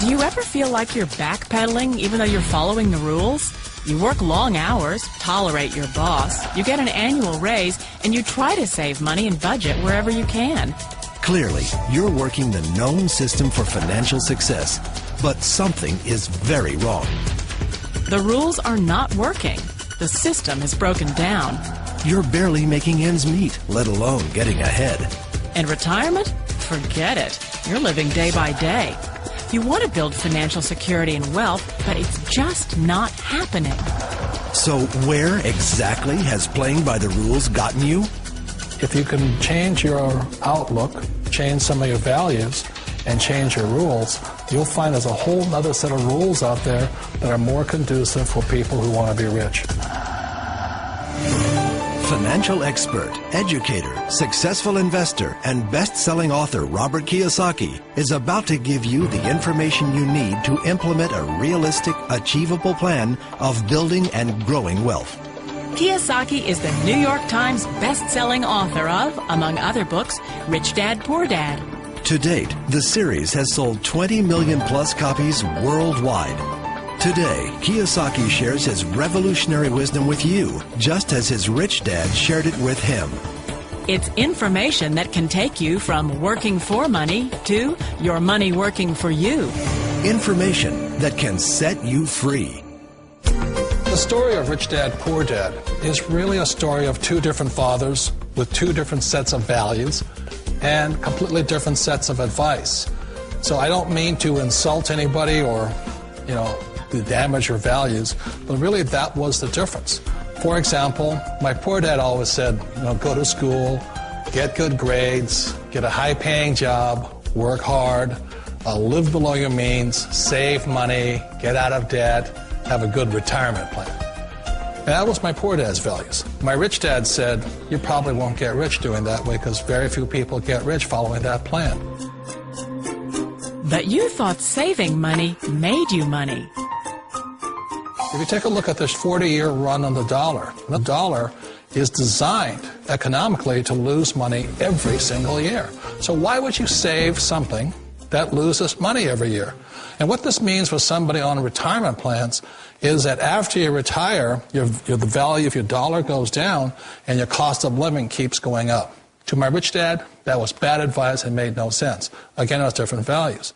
Do you ever feel like you're backpedaling even though you're following the rules? You work long hours, tolerate your boss, you get an annual raise, and you try to save money and budget wherever you can. Clearly, you're working the known system for financial success, but something is very wrong. The rules are not working. The system is broken down. You're barely making ends meet, let alone getting ahead. And retirement? Forget it. You're living day by day. You want to build financial security and wealth, but it's just not happening. So where exactly has playing by the rules gotten you? If you can change your outlook, change some of your values, and change your rules, you'll find there's a whole other set of rules out there that are more conducive for people who want to be rich. Financial expert, educator, successful investor, and best-selling author Robert Kiyosaki is about to give you the information you need to implement a realistic, achievable plan of building and growing wealth. Kiyosaki is the New York Times best-selling author of, among other books, Rich Dad, Poor Dad. To date, the series has sold 20 million plus copies worldwide. Today, Kiyosaki shares his revolutionary wisdom with you, just as his rich dad shared it with him. It's information that can take you from working for money to your money working for you. Information that can set you free. The story of Rich Dad, Poor Dad is really a story of two different fathers with two different sets of values and completely different sets of advice. So I don't mean to insult anybody or, to damage your values, but really that was the difference. For example, my poor dad always said, go to school, get good grades, get a high-paying job, work hard, live below your means, save money, get out of debt, have a good retirement plan. And that was my poor dad's values. My rich dad said, you probably won't get rich doing that way because very few people get rich following that plan. But you thought saving money made you money. If you take a look at this 40-year run on the dollar is designed economically to lose money every single year. So why would you save something that loses money every year? And what this means for somebody on retirement plans is that after you retire, the value of your dollar goes down and your cost of living keeps going up. To my rich dad, that was bad advice and made no sense. Again, it was different values.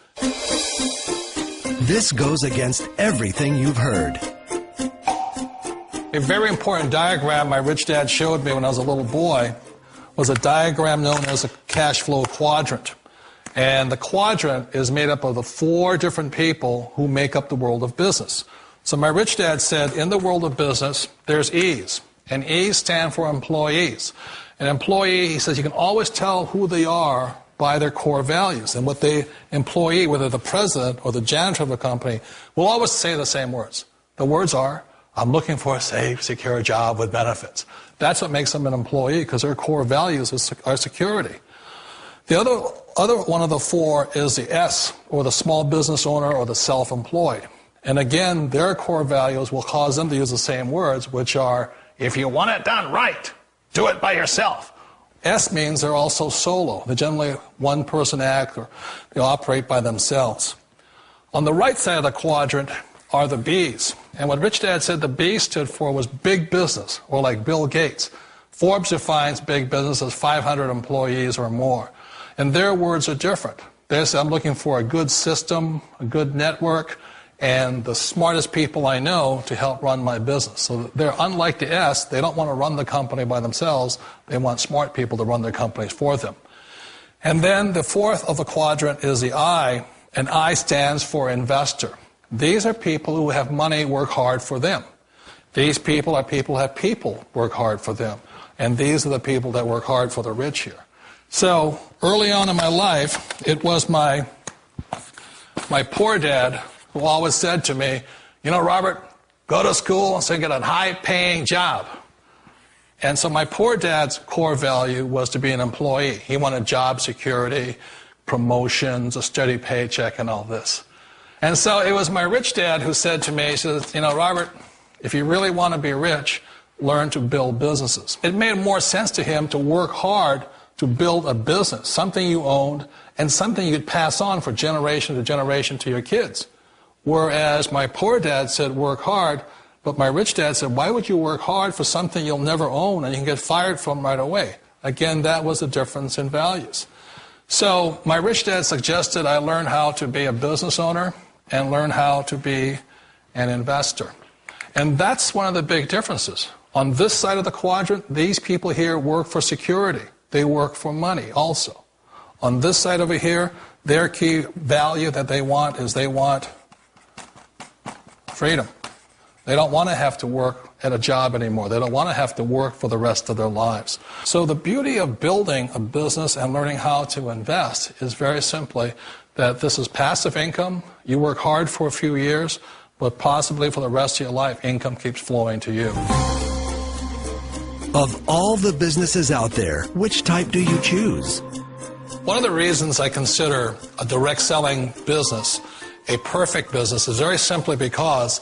This goes against everything you've heard. A very important diagram my rich dad showed me when I was a little boy was a diagram known as a cash flow quadrant. And the quadrant is made up of the four different people who make up the world of business. So my rich dad said, in the world of business, there's E's. And E's stand for employees. An employee, he says, you can always tell who they are by their core values. And what the employee, whether the president or the janitor of the company, will always say the same words. The words are, I'm looking for a safe, secure job with benefits. That's what makes them an employee, because their core values are security. The other one of the four is the S, or the small business owner or the self-employed. And again, their core values will cause them to use the same words, which are, if you want it done right, do it by yourself. S means they're also solo. They're generally one-person act, or they operate by themselves. On the right side of the quadrant are the B's. And what Rich Dad said the B stood for was big business, or like Bill Gates. Forbes defines big business as 500 employees or more. And their words are different. They say, I'm looking for a good system, a good network, and the smartest people I know to help run my business. So they're unlike the S. They don't want to run the company by themselves. They want smart people to run their companies for them. And then the fourth of the quadrant is the I, and I stands for investor. These are people who have money work hard for them. These people are people who have people work hard for them. And these are the people that work hard for the rich here. So early on in my life, it was my poor dad who always said to me, Robert, go to school and so get a high-paying job. And so my poor dad's core value was to be an employee. He wanted job security, promotions, a steady paycheck, and all this. And so it was my rich dad who said to me, he says, Robert, if you really want to be rich, learn to build businesses. It made more sense to him to work hard to build a business, something you owned, and something you could pass on for generation to generation to your kids. Whereas my poor dad said, work hard, but my rich dad said, why would you work hard for something you'll never own and you can get fired from right away? Again, that was the difference in values. So my rich dad suggested I learn how to be a business owner and learn how to be an investor. And that's one of the big differences. On this side of the quadrant, these people here work for security. They work for money also. On this side over here, their key value that they want is they want freedom. They don't want to have to work at a job anymore. They don't want to have to work for the rest of their lives. So the beauty of building a business and learning how to invest is very simply that this is passive income. You work hard for a few years, but possibly for the rest of your life, income keeps flowing to you. Of all the businesses out there, which type do you choose? One of the reasons I consider a direct selling business a perfect business is very simply because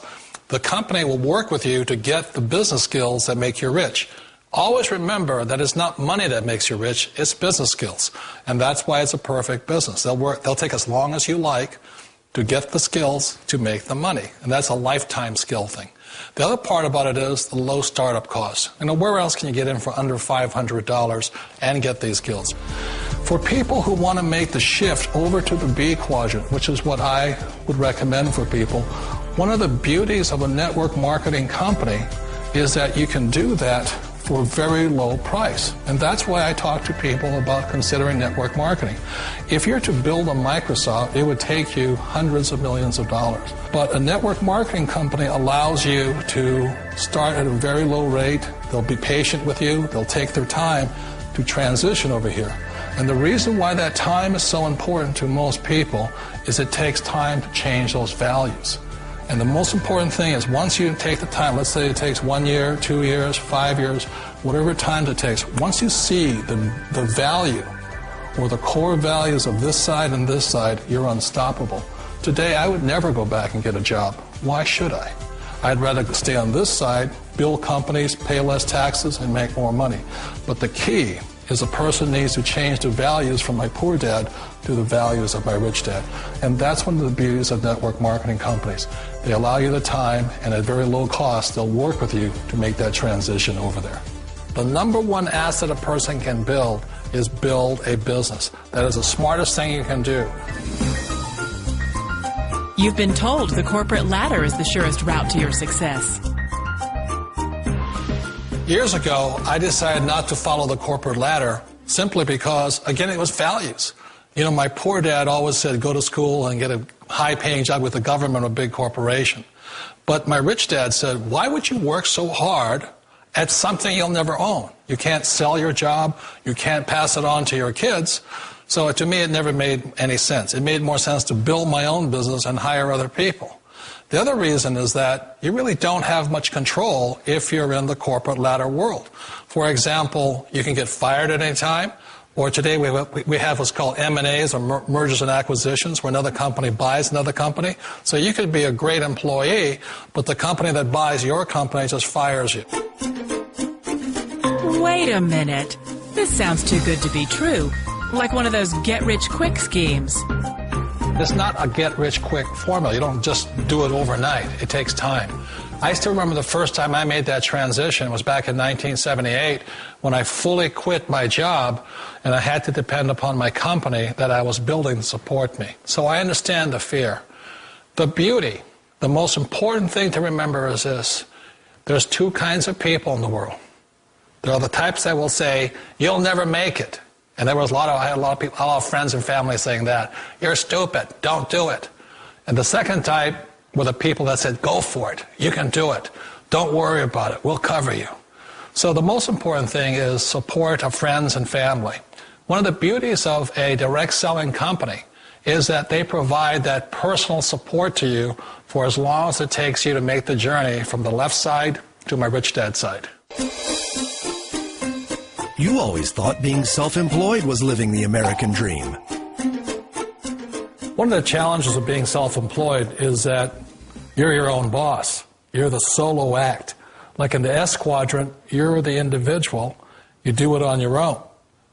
the company will work with you to get the business skills that make you rich. Always remember that it's not money that makes you rich, it's business skills. And that's why it's a perfect business. They'll take as long as you like to get the skills to make the money. And that's a lifetime skill thing. The other part about it is the low startup cost. Where else can you get in for under $500 and get these skills? For people who want to make the shift over to the B quadrant, which is what I would recommend for people, one of the beauties of a network marketing company is that you can do that for a very low price. And that's why I talk to people about considering network marketing. If you're to build a Microsoft, it would take you hundreds of millions of dollars. But a network marketing company allows you to start at a very low rate. They'll be patient with you. They'll take their time to transition over here. And the reason why that time is so important to most people is it takes time to change those values. And the most important thing is once you take the time, let's say it takes 1 year, 2 years, 5 years, whatever time it takes, once you see the value or the core values of this side and this side, you're unstoppable. Today, I would never go back and get a job. Why should I? I'd rather stay on this side, build companies, pay less taxes, and make more money. But the key is a person needs to change the values from my poor dad to the values of my rich dad. And that's one of the beauties of network marketing companies. They allow you the time, and at very low cost, they'll work with you to make that transition over there. The number one asset a person can build is build a business. That is the smartest thing you can do. You've been told the corporate ladder is the surest route to your success. Years ago, I decided not to follow the corporate ladder simply because, again, it was values. My poor dad always said, go to school and get a high-paying job with the government or a big corporation. But my rich dad said, why would you work so hard at something you'll never own? You can't sell your job. You can't pass it on to your kids. So to me, it never made any sense. It made more sense to build my own business and hire other people. The other reason is that you really don't have much control if you're in the corporate ladder world. For example, you can get fired at any time, or today we have what's called M&As, or mergers and acquisitions, where another company buys another company. So you could be a great employee, but the company that buys your company just fires you. Wait a minute. This sounds too good to be true. Like one of those get-rich-quick schemes. It's not a get-rich-quick formula. You don't just do it overnight. It takes time. I still remember the first time I made that transition was back in 1978 when I fully quit my job and I had to depend upon my company that I was building to support me. So I understand the fear. The beauty, the most important thing to remember is this. There's two kinds of people in the world. There are the types that will say, you'll never make it. And I had a lot of people, a lot of friends and family saying that. You're stupid. Don't do it. And the second type were the people that said, go for it. You can do it. Don't worry about it. We'll cover you. So the most important thing is support of friends and family. One of the beauties of a direct selling company is that they provide that personal support to you for as long as it takes you to make the journey from the left side to my rich dad side. You always thought being self-employed was living the American dream. One of the challenges of being self-employed is that you're your own boss. You're the solo act. Like in the S quadrant, you're the individual. You do it on your own.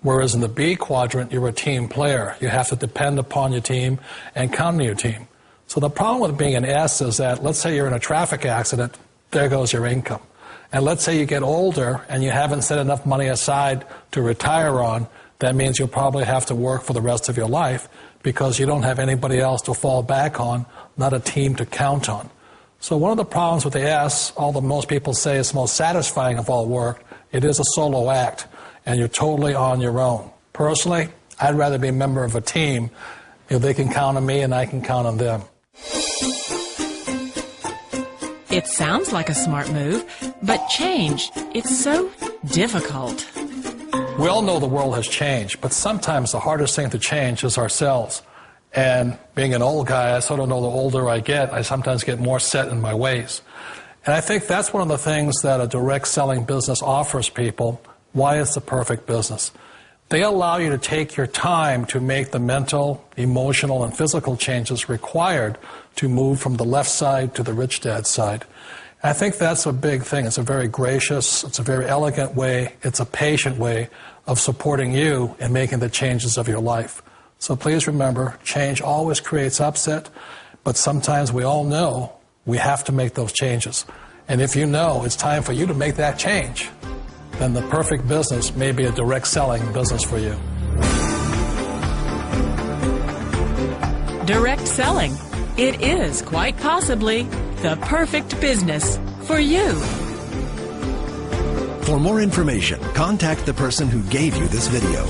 Whereas in the B quadrant, you're a team player. You have to depend upon your team and count on your team. So the problem with being an S is that, let's say you're in a traffic accident, there goes your income. And let's say you get older and you haven't set enough money aside to retire on, that means you'll probably have to work for the rest of your life because you don't have anybody else to fall back on, not a team to count on. So one of the problems with the S, although most people say it's the most satisfying of all work, it is a solo act, and you're totally on your own. Personally, I'd rather be a member of a team. They can count on me and I can count on them. It sounds like a smart move, but change, it's so difficult. We all know the world has changed, but sometimes the hardest thing to change is ourselves. And being an old guy, I sort of know the older I get, I sometimes get more set in my ways. And I think that's one of the things that a direct selling business offers people, why it's the perfect business. They allow you to take your time to make the mental, emotional, and physical changes required to move from the left side to the rich dad side. And I think that's a big thing. It's a very gracious, it's a very elegant way, it's a patient way of supporting you in making the changes of your life. So please remember, change always creates upset, but sometimes we all know we have to make those changes. And if you know it's time for you to make that change, then the perfect business may be a direct selling business for you. Direct selling. It is quite possibly the perfect business for you. For more information, contact the person who gave you this video.